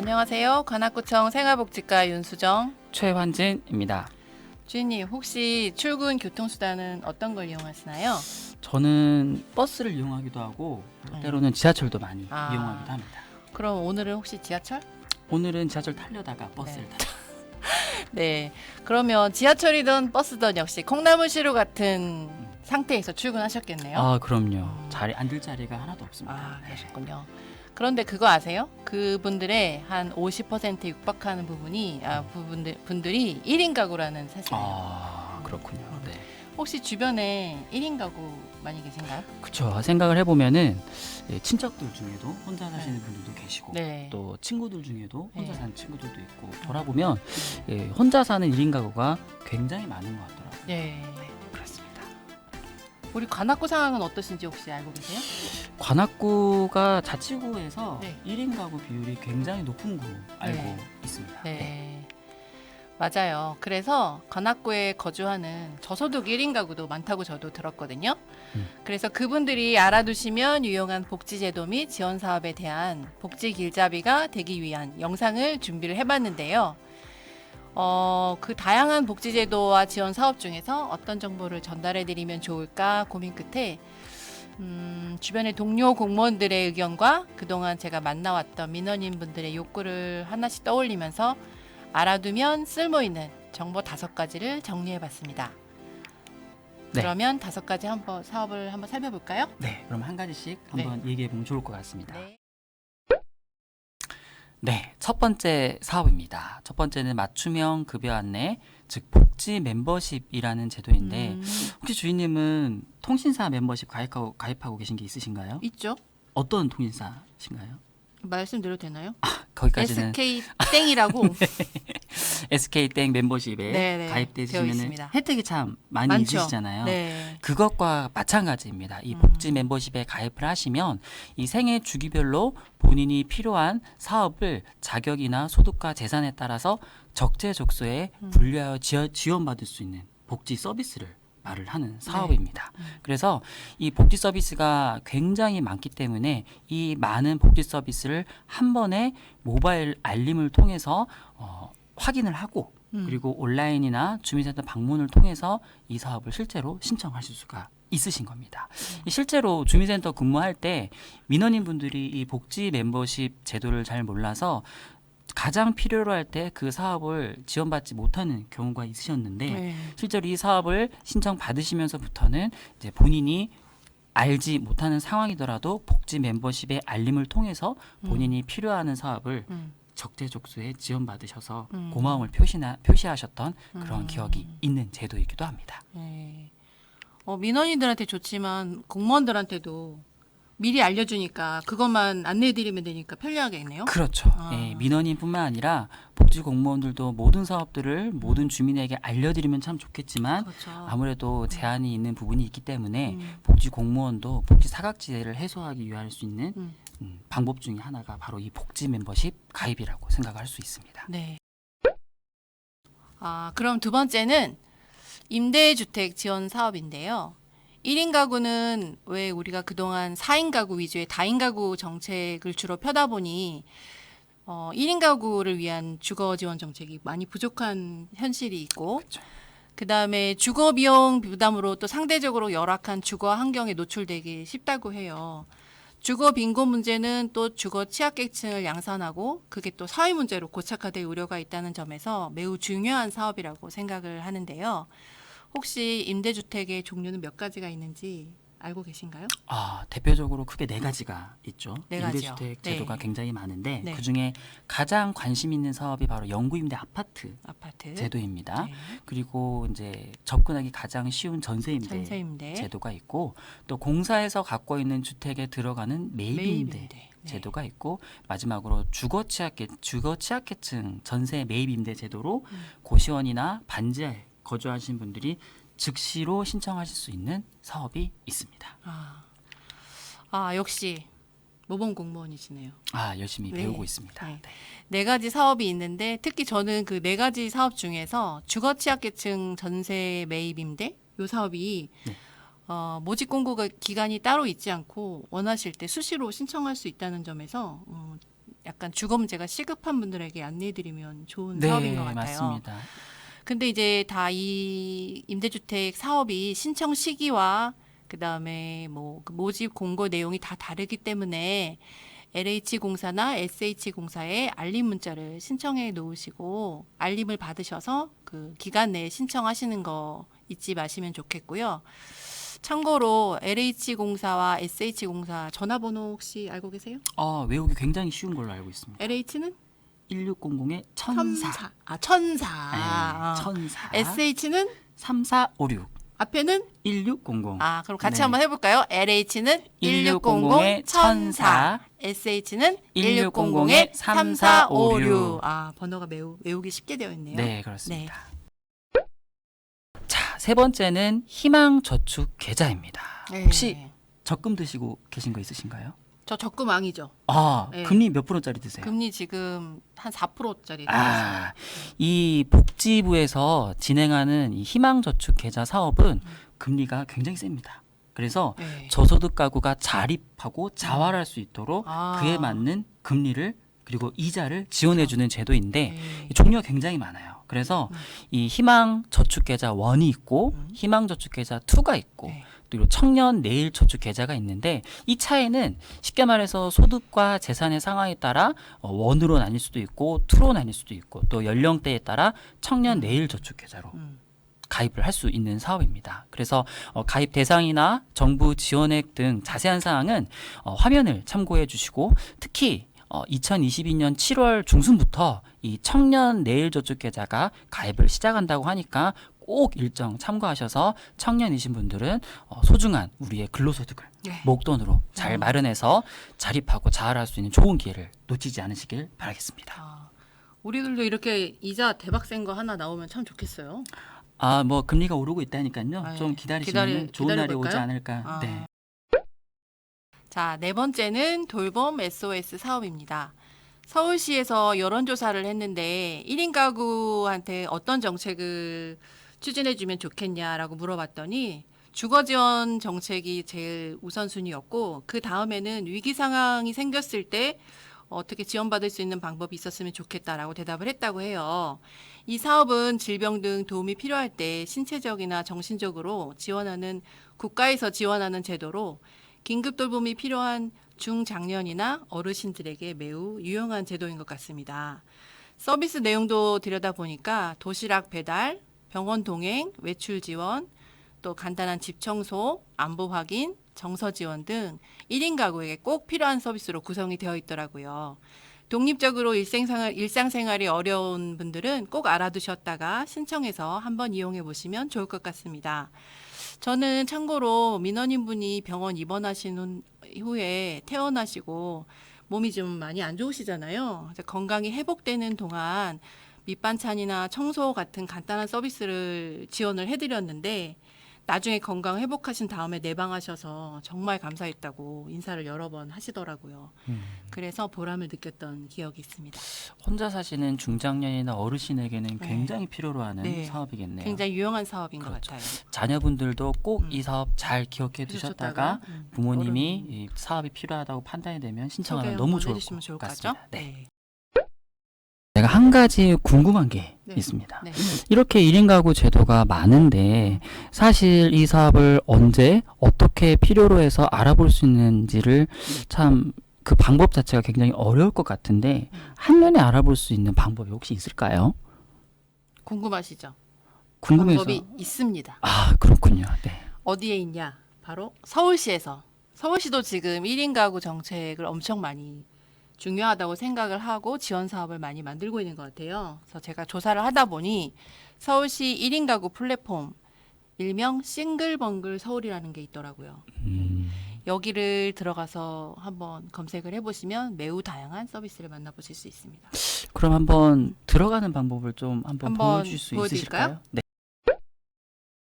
안녕하세요. 관악구청 생활복지과 윤수정 최환진입니다. 주인님, 혹시 출근 교통수단은 어떤 걸 이용하시나요? 저는 버스를 이용하기도 하고 때로는 지하철도 많이 이용하기도 합니다. 그럼 오늘은 혹시 지하철? 오늘은 지하철 타려다가 버스를 네. 탔어요. 네. 그러면 지하철이든 버스든 역시 콩나물시루 같은 상태에서 출근하셨겠네요. 아, 그럼요. 자리 앉을 자리가 하나도 없습니다. 그러셨군요. 그런데 그거 아세요? 그분들의 한 50% 육박하는 부분이 분들이 1인 가구라는 사실이에요. 그렇군요. 네. 혹시 주변에 1인 가구 많이 계신가요? 그렇죠. 생각을 해보면은 친척들 중에도 혼자 사시는 네. 분들도 계시고 네. 또 친구들 중에도 혼자 네. 사는 친구들도 있고 돌아보면 혼자 사는 1인 가구가 굉장히 많은 것 같더라고요. 네. 그렇습니다. 우리 관악구 상황은 어떠신지 혹시 알고 계세요? 관악구가 자치구에서 네. 1인 가구 비율이 굉장히 높은 구 알고 네. 있습니다. 네. 맞아요. 그래서 관악구에 거주하는 저소득 1인 가구도 많다고 저도 들었거든요. 그래서 그분들이 알아두시면 유용한 복지제도 및 지원 사업에 대한 복지 길잡이가 되기 위한 영상을 준비를 해봤는데요. 그 다양한 복지제도와 지원 사업 중에서 어떤 정보를 전달해드리면 좋을까 고민 끝에 주변의 동료 공무원들의 의견과 그동안 제가 만나왔던 민원인 분들의 욕구를 하나씩 떠올리면서 알아두면 쓸모있는 정보 5가지를 정리해봤습니다. 네. 그러면 5가지 사업을 한번 살펴볼까요? 네, 그럼 한 가지씩 한번 얘기해 보면 좋을 것 같습니다. 네. 네, 첫 번째 사업입니다. 첫 번째는 맞춤형 급여 안내, 즉 복지 멤버십이라는 제도인데 혹시 주인님은 통신사 멤버십 가입하고 계신 게 있으신가요? 있죠. 어떤 통신사신가요? 말씀드려도 되나요? 거기까지는 SK 땡이라고 SK땡 멤버십에 네네, 가입되시면 되어 있습니다. 혜택이 참 많이 많죠. 있으시잖아요. 네. 그것과 마찬가지입니다. 이 복지 멤버십에 가입을 하시면 이 생애 주기별로 본인이 필요한 사업을 자격이나 소득과 재산에 따라서 적재적소에 분류하여 지원받을 수 있는 복지 서비스를 말을 하는 사업입니다. 그래서 이 복지 서비스가 굉장히 많기 때문에 이 많은 복지 서비스를 한 번에 모바일 알림을 통해서 확인을 하고 그리고 온라인이나 주민센터 방문을 통해서 이 사업을 실제로 신청하실 수가 있으신 겁니다. 실제로 주민센터 근무할 때 민원인 분들이 이 복지 멤버십 제도를 잘 몰라서 가장 필요로 할 때 그 사업을 지원받지 못하는 경우가 있으셨는데 네. 실제로 이 사업을 신청 받으시면서부터는 이제 본인이 알지 못하는 상황이더라도 복지 멤버십의 알림을 통해서 본인이 필요하는 사업을 적재적소에 지원받으셔서 고마움을 표시하셨던 그런 기억이 있는 제도이기도 합니다. 네. 민원인들한테 좋지만 공무원들한테도 미리 알려주니까 그것만 안내해드리면 되니까 편리하겠네요. 그렇죠. 민원인뿐만 아니라 복지 공무원들도 모든 사업들을 모든 주민에게 알려드리면 참 좋겠지만 그렇죠. 아무래도 제한이 있는 부분이 있기 때문에 복지 공무원도 복지 사각지대를 해소하기 위할 수 있는 방법 중에 하나가 바로 이 복지 멤버십 가입이라고 생각할 수 있습니다. 네. 그럼 두 번째는 임대주택 지원 사업인데요. 1인 가구는 왜 우리가 그동안 4인 가구 위주의 다인 가구 정책을 주로 펴다 보니 1인 가구를 위한 주거 지원 정책이 많이 부족한 현실이 있고 그다음에 주거 비용 부담으로 또 상대적으로 열악한 주거 환경에 노출되기 쉽다고 해요. 주거 빈곤 문제는 또 주거 취약계층을 양산하고 그게 또 사회 문제로 고착화될 우려가 있다는 점에서 매우 중요한 사업이라고 생각을 하는데요. 혹시 임대주택의 종류는 몇 가지가 있는지 알고 계신가요? 대표적으로 크게 4가지가 있죠. 네 가지요. 임대주택 제도가 네. 굉장히 많은데 네. 그중에 가장 관심 있는 사업이 바로 영구임대 아파트 아파트 제도입니다. 네. 그리고 이제 접근하기 가장 쉬운 전세임대 제도가 있고 또 공사에서 갖고 있는 주택에 들어가는 매입임대 네. 제도가 있고 마지막으로 주거 취약계층 전세 매입임대 제도로 고시원이나 반지하에 거주하신 분들이 즉시로 신청하실 수 있는 사업이 있습니다. 역시 모범 공무원이시네요. 열심히 네. 배우고 있습니다. 네. 4가지 사업이 있는데 특히 저는 그 4가지 사업 중에서 주거 취약계층 전세 매입 임대 이 사업이 모집 공고 기간이 따로 있지 않고 원하실 때 수시로 신청할 수 있다는 점에서 약간 주거 문제가 시급한 분들에게 안내해드리면 좋은 네, 사업인 것 같아요. 맞습니다. 근데 이제 다 이 임대주택 사업이 신청 시기와 그다음에 뭐 그 모집 공고 내용이 다 다르기 때문에 LH공사나 SH공사에 알림 문자를 신청해 놓으시고 알림을 받으셔서 그 기간 내에 신청하시는 거 잊지 마시면 좋겠고요. 참고로 LH공사와 SH공사 전화번호 혹시 알고 계세요? 외우기 굉장히 쉬운 걸로 알고 있습니다. LH는 1600의 천사. 천사. 네, 천사. SH는 3456 앞에는 1600. 그럼 같이 네. 한번 해볼까요? LH는 1600의 1600 천사, SH는 1600의 3456. 번호가 매우 외우기 쉽게 되어 있네요. 네, 그렇습니다. 자, 세 번째는 희망저축 계좌입니다. 네. 혹시 적금 드시고 계신 거 있으신가요? 저 적금왕이죠. 네. 금리 몇 프로짜리 드세요? 금리 지금 한 4%짜리. 이 복지부에서 진행하는 이 희망저축 계좌 사업은 금리가 굉장히 셉니다. 그래서 네. 저소득 가구가 자립하고 자활할 수 있도록 그에 맞는 금리를 그리고 이자를 지원해주는 제도인데 네. 종류가 굉장히 많아요. 그래서 이 희망저축계좌 1이 있고 희망저축계좌 2가 있고 네. 그리고 청년 내일 저축 계좌가 있는데 이 차이는 쉽게 말해서 소득과 재산의 상황에 따라 1으로 나뉠 수도 있고 2로 나뉠 수도 있고 또 연령대에 따라 청년 내일 저축 계좌로 가입을 할 수 있는 사업입니다. 그래서 가입 대상이나 정부 지원액 등 자세한 사항은 화면을 참고해 주시고 특히 2022년 7월 중순부터 이 청년 내일 저축 계좌가 가입을 시작한다고 하니까 꼭 일정 참고하셔서 청년이신 분들은 소중한 우리의 근로소득을 목돈으로 잘 마련해서 자립하고 자활할 수 있는 좋은 기회를 놓치지 않으시길 바라겠습니다. 우리들도 이렇게 이자 대박 센 거 하나 나오면 참 좋겠어요. 뭐 금리가 오르고 있다니까요. 좀 기다리시면 좋은 날이 오지 않을까. 네. 자, 네 번째는 돌봄 SOS 사업입니다. 서울시에서 여론조사를 했는데 1인 가구한테 어떤 정책을 추진해주면 좋겠냐라고 물어봤더니 주거지원 정책이 제일 우선순위였고 그 다음에는 위기 상황이 생겼을 때 어떻게 지원받을 수 있는 방법이 있었으면 좋겠다라고 대답을 했다고 해요. 이 사업은 질병 등 도움이 필요할 때 신체적이나 정신적으로 지원하는 국가에서 지원하는 제도로 긴급 돌봄이 필요한 중장년이나 어르신들에게 매우 유용한 제도인 것 같습니다. 서비스 내용도 들여다보니까 도시락 배달, 병원 동행, 외출 지원, 또 간단한 집 청소, 안부 확인, 정서 지원 등 1인 가구에게 꼭 필요한 서비스로 구성이 되어 있더라고요. 독립적으로 일상생활이 어려운 분들은 꼭 알아두셨다가 신청해서 한번 이용해 보시면 좋을 것 같습니다. 저는 참고로 민원인분이 병원 입원하신 후에 퇴원하시고 몸이 좀 많이 안 좋으시잖아요. 그래서 건강이 회복되는 동안 밑반찬이나 청소 같은 간단한 서비스를 지원을 해드렸는데 나중에 건강 회복하신 다음에 내방하셔서 정말 감사했다고 인사를 여러 번 하시더라고요. 그래서 보람을 느꼈던 기억이 있습니다. 혼자 사시는 중장년이나 어르신에게는 굉장히 필요로 하는 사업이겠네요. 굉장히 유용한 사업인 것 같아요. 자녀분들도 꼭 이 사업 잘 기억해 두셨다가 부모님이 이 사업이 필요하다고 판단이 되면 신청하면 너무 좋을 것 같습니다. 네. 제가 한 가지 궁금한 게 있습니다. 이렇게 1인 가구 제도가 많은데 사실 이 사업을 언제 어떻게 필요로 해서 알아볼 수 있는지를 참 그 방법 자체가 굉장히 어려울 것 같은데 한눈에 알아볼 수 있는 방법이 혹시 있을까요? 궁금하시죠? 궁금해서. 방법이 있습니다. 그렇군요. 네. 어디에 있냐? 바로 서울시에서. 서울시도 지금 1인 가구 정책을 엄청 많이 중요하다고 생각을 하고 지원 사업을 많이 만들고 있는 것 같아요. 그래서 제가 조사를 하다 보니 서울시 1인 가구 플랫폼 일명 싱글벙글 서울이라는 게 있더라고요. 여기를 들어가서 한번 검색을 해보시면 매우 다양한 서비스를 만나보실 수 있습니다. 그럼 한번 들어가는 방법을 좀 한번 보여줄 수 있으실까요? 네.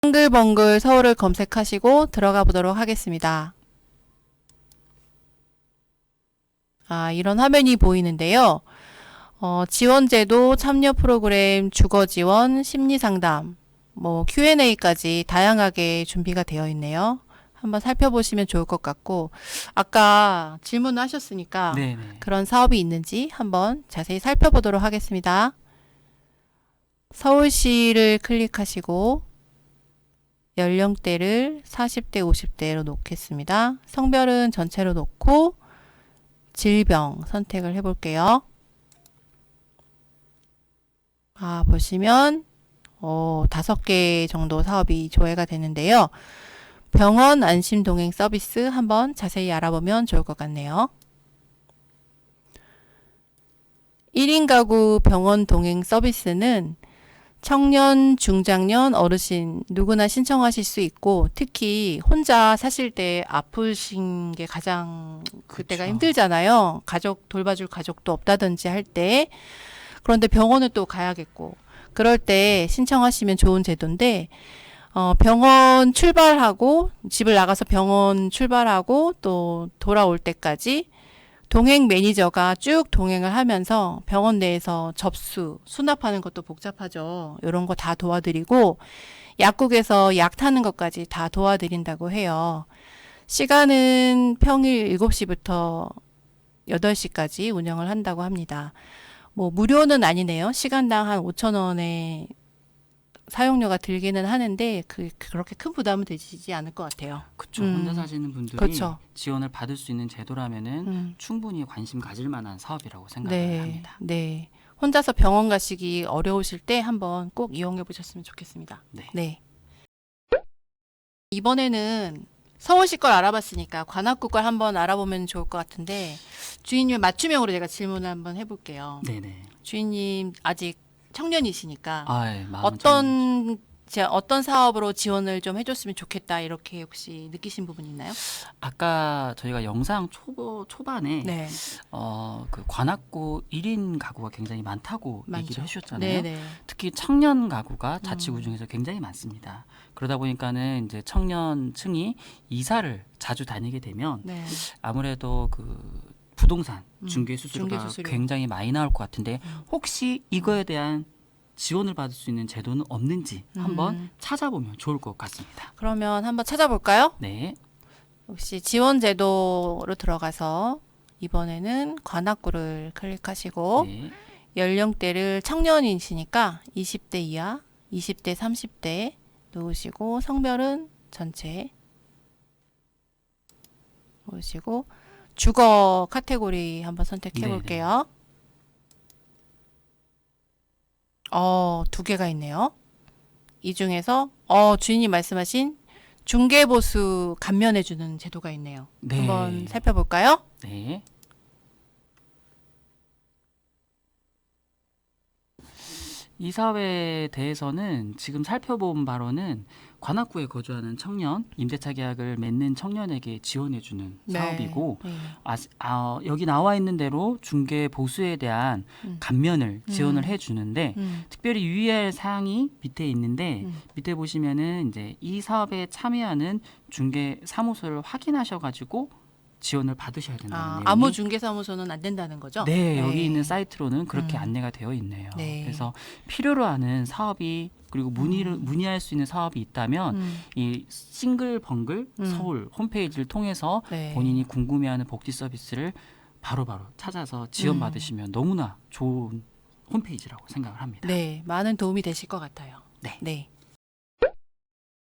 싱글벙글 서울을 검색하시고 들어가 보도록 하겠습니다. 이런 화면이 보이는데요. 지원제도, 참여 프로그램, 주거 지원, 심리 상담, Q&A까지 다양하게 준비가 되어 있네요. 한번 살펴보시면 좋을 것 같고, 아까 질문하셨으니까 네네. 그런 사업이 있는지 한번 자세히 살펴보도록 하겠습니다. 서울시를 클릭하시고 연령대를 40대, 50대로 놓겠습니다. 성별은 전체로 놓고 질병 선택을 해볼게요. 보시면 5개 정도 사업이 조회가 되는데요. 병원 안심 동행 서비스 한번 자세히 알아보면 좋을 것 같네요. 1인 가구 병원 동행 서비스는 청년, 중장년, 어르신 누구나 신청하실 수 있고, 특히 혼자 사실 때 아프신 게 가장 그때가 그쵸. 힘들잖아요. 가족 돌봐줄 가족도 없다든지 할 때. 그런데 병원을 또 가야겠고, 그럴 때 신청하시면 좋은 제도인데, 병원 출발하고 집을 나가서 병원 출발하고 또 돌아올 때까지 동행 매니저가 쭉 동행을 하면서 병원 내에서 접수, 수납하는 것도 복잡하죠. 이런 거 다 도와드리고 약국에서 약 타는 것까지 다 도와드린다고 해요. 시간은 평일 7시부터 8시까지 운영을 한다고 합니다. 뭐 무료는 아니네요. 시간당 한 5,000원에 사용료가 들기는 하는데 그렇게 큰 부담은 되지 않을 것 같아요. 그쵸. 혼자 사시는 분들이 그쵸. 지원을 받을 수 있는 제도라면은 충분히 관심 가질 만한 사업이라고 생각을 합니다. 네. 혼자서 병원 가시기 어려우실 때 한번 꼭 이용해 보셨으면 좋겠습니다. 네. 네. 이번에는 서울시 걸 알아봤으니까 관악구 걸 한번 알아보면 좋을 것 같은데, 주인님 맞춤형으로 제가 질문을 한번 해볼게요. 네네. 주인님 아직 청년이시니까 예, 마음은 참- 어떤 사업으로 지원을 좀 해줬으면 좋겠다 이렇게 혹시 느끼신 부분 있나요? 아까 저희가 영상 초반에 네, 그 관악구 1인 가구가 굉장히 많다고 많죠. 얘기를 해주셨잖아요. 네네. 특히 청년 가구가 자치구 중에서 굉장히 많습니다. 그러다 보니까는 이제 청년층이 이사를 자주 다니게 되면 네. 아무래도 그 부동산 중개 수수료가 중개 수수료. 굉장히 많이 나올 것 같은데, 혹시 이거에 대한 지원을 받을 수 있는 제도는 없는지 한번 찾아보면 좋을 것 같습니다. 그러면 한번 찾아볼까요? 네. 혹시 지원 제도로 들어가서 이번에는 관악구를 클릭하시고 네. 연령대를 청년이시니까 20대 이하, 20대, 30대 놓으시고 성별은 전체 놓으시고 주거 카테고리 한번 선택해 네네. 볼게요. 2개가 있네요. 이 중에서 주인님 말씀하신 중개보수 감면해주는 제도가 있네요. 네. 한번 살펴볼까요? 네. 이 사업에 대해서는 지금 살펴본 바로는 관악구에 거주하는 청년, 임대차 계약을 맺는 청년에게 지원해주는 사업이고, 네. 여기 나와 있는 대로 중개 보수에 대한 감면을 지원을 해주는데, 특별히 유의할 사항이 밑에 있는데, 밑에 보시면은 이제 이 사업에 참여하는 중개 사무소를 확인하셔가지고 지원을 받으셔야 된다는 내용이 아무 중개사무소는 안 된다는 거죠? 네, 여기 있는 사이트로는 그렇게 음. 안내가 되어 있네요. 네. 그래서 필요로 하는 사업이, 그리고 문의할 수 있는 사업이 있다면 이 싱글 벙글 서울 홈페이지를 통해서 네. 본인이 궁금해하는 복지 서비스를 바로바로 찾아서 지원받으시면 너무나 좋은 홈페이지라고 생각을 합니다. 네, 많은 도움이 되실 것 같아요. 네.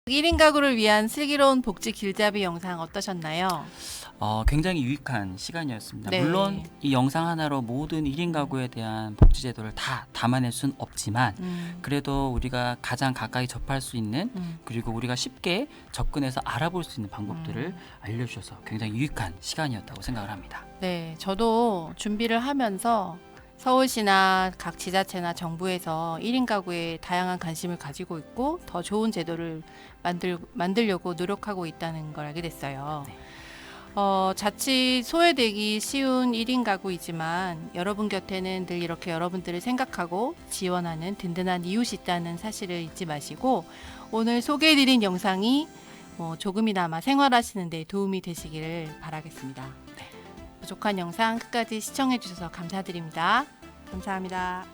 1인 가구를 위한 슬기로운 복지 길잡이 영상 어떠셨나요? 굉장히 유익한 시간이었습니다. 네. 물론 이 영상 하나로 모든 1인 가구에 대한 복지 제도를 다 담아낼 수는 없지만, 그래도 우리가 가장 가까이 접할 수 있는, 그리고 우리가 쉽게 접근해서 알아볼 수 있는 방법들을 알려주셔서 굉장히 유익한 시간이었다고 생각을 합니다. 네, 저도 준비를 하면서 서울시나 각 지자체나 정부에서 1인 가구에 다양한 관심을 가지고 있고 더 좋은 제도를 만들려고 노력하고 있다는 걸 알게 됐어요. 네. 자칫 소외되기 쉬운 1인 가구이지만 여러분 곁에는 늘 이렇게 여러분들을 생각하고 지원하는 든든한 이웃이 있다는 사실을 잊지 마시고, 오늘 소개해드린 영상이 조금이나마 생활하시는 데 도움이 되시기를 바라겠습니다. 부족한 영상 끝까지 시청해주셔서 감사드립니다. 감사합니다.